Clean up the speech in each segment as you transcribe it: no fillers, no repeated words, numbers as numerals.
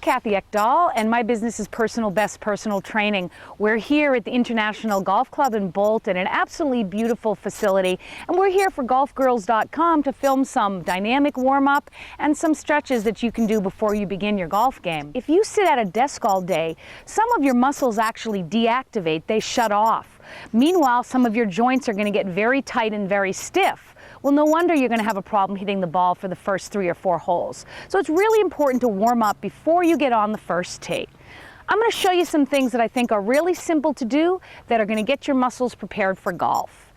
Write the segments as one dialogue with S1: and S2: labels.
S1: Kathy Ekdahl, and my business is Personal Best Personal Training. We're here at the International Golf Club in Bolton, an absolutely beautiful facility, and we're here for golfgirls.com to film some dynamic warm-up and some stretches that you can do before you begin your golf game. If you sit at a desk all day, some of your muscles actually deactivate, they shut off. Meanwhile, some of your joints are going to get very tight and very stiff. Well, no wonder you're going to have a problem hitting the ball for the first 3 or 4 holes. So it's really important to warm up before you get on the first tee. I'm going to show you some things that I think are really simple to do that are going to get your muscles prepared for golf.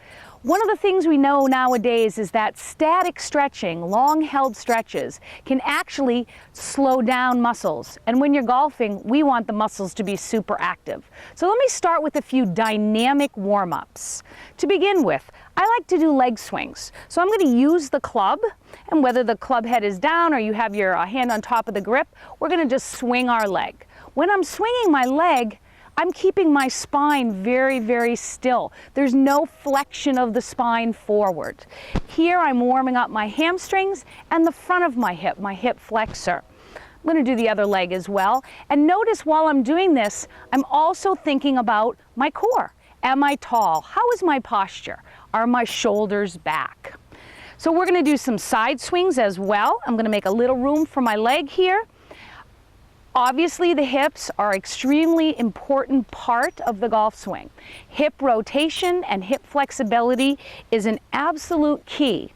S1: One of the things we know nowadays is that static stretching, long-held stretches, can actually slow down muscles. And when you're golfing, we want the muscles to be super active. So let me start with a few dynamic warm-ups. To begin with, I like to do leg swings. So I'm going to use the club, and whether the club head is down or you have your hand on top of the grip, we're going to just swing our leg. When I'm swinging my leg, I'm keeping my spine very, very still. There's no flexion of the spine forward. Here I'm warming up my hamstrings and the front of my hip flexor. I'm going to do the other leg as well. And notice while I'm doing this, I'm also thinking about my core. Am I tall? How is my posture? Are my shoulders back? So we're going to do some side swings as well. I'm going to make a little room for my leg here. Obviously, the hips are an extremely important part of the golf swing. Hip rotation and hip flexibility is an absolute key.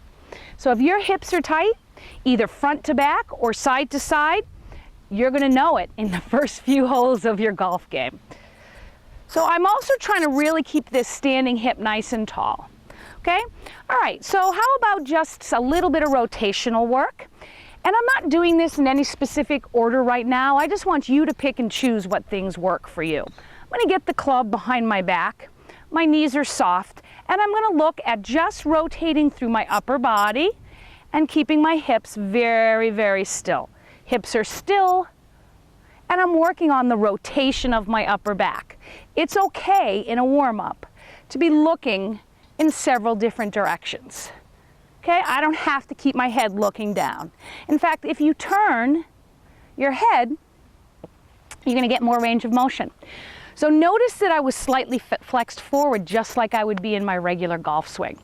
S1: So if your hips are tight, either front to back or side to side, you're going to know it in the first few holes of your golf game. So I'm also trying to really keep this standing hip nice and tall. Okay? All right, so how about just a little bit of rotational work? And I'm not doing this in any specific order right now. I just want you to pick and choose what things work for you. I'm going to get the club behind my back. My knees are soft. And I'm going to look at just rotating through my upper body and keeping my hips very, very still. Hips are still, and I'm working on the rotation of my upper back. It's okay in a warm-up to be looking in several different directions. Okay, I don't have to keep my head looking down. In fact, if you turn your head, you're going to get more range of motion. So notice that I was slightly flexed forward just like I would be in my regular golf swing.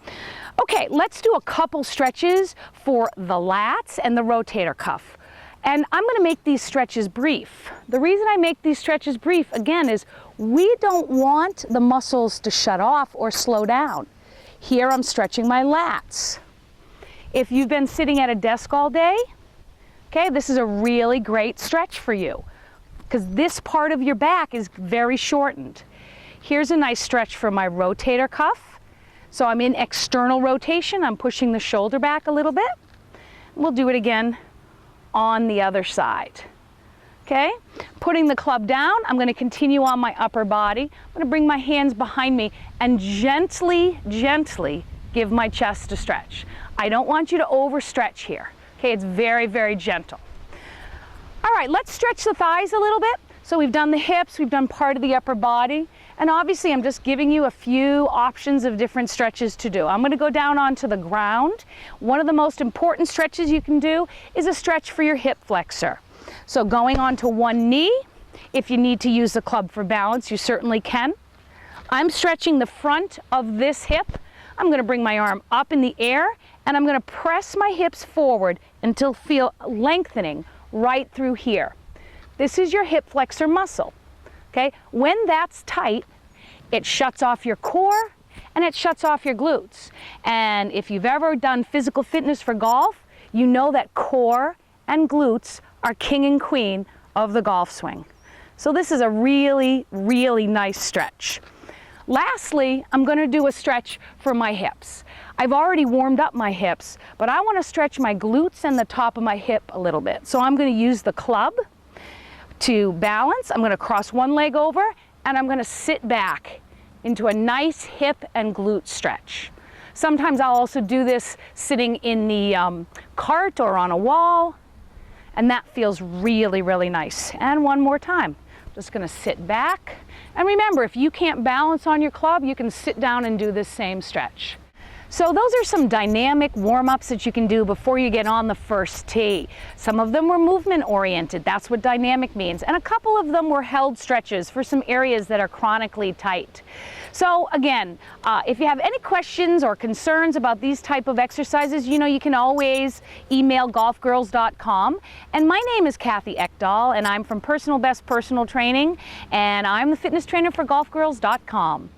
S1: Okay, let's do a couple stretches for the lats and the rotator cuff. And I'm going to make these stretches brief. The reason I make these stretches brief, again, is we don't want the muscles to shut off or slow down. Here I'm stretching my lats. If you've been sitting at a desk all day, okay, this is a really great stretch for you because this part of your back is very shortened. Here's a nice stretch for my rotator cuff. So I'm in external rotation. I'm pushing the shoulder back a little bit. We'll do it again on the other side. Okay, putting the club down, I'm going to continue on my upper body. I'm going to bring my hands behind me and gently, gently give my chest a stretch. I don't want you to overstretch here. Okay, it's very, very gentle. All right, let's stretch the thighs a little bit. So we've done the hips, we've done part of the upper body, and obviously I'm just giving you a few options of different stretches to do. I'm going to go down onto the ground. One of the most important stretches you can do is a stretch for your hip flexor. So going onto one knee, if you need to use the club for balance, you certainly can. I'm stretching the front of this hip. I'm going to bring my arm up in the air and I'm going to press my hips forward until feel lengthening right through here. This is your hip flexor muscle. Okay? When that's tight, it shuts off your core and it shuts off your glutes. And if you've ever done physical fitness for golf, you know that core and glutes are king and queen of the golf swing. So this is a really, really nice stretch. Lastly, I'm going to do a stretch for my hips. I've already warmed up my hips, but I want to stretch my glutes and the top of my hip a little bit. So I'm going to use the club to balance. I'm going to cross one leg over and I'm going to sit back into a nice hip and glute stretch. Sometimes I'll also do this sitting in the cart or on a wall, and that feels really, really nice. And one more time. Just going to sit back. And remember, if you can't balance on your club, you can sit down and do this same stretch. So those are some dynamic warm-ups that you can do before you get on the first tee. Some of them were movement oriented, that's what dynamic means, and a couple of them were held stretches for some areas that are chronically tight. So again, if you have any questions or concerns about these type of exercises, you know, you can always email golfgirls.com. And my name is Kathy Ekdahl, and I'm from Personal Best Personal Training, and I'm the fitness trainer for golfgirls.com.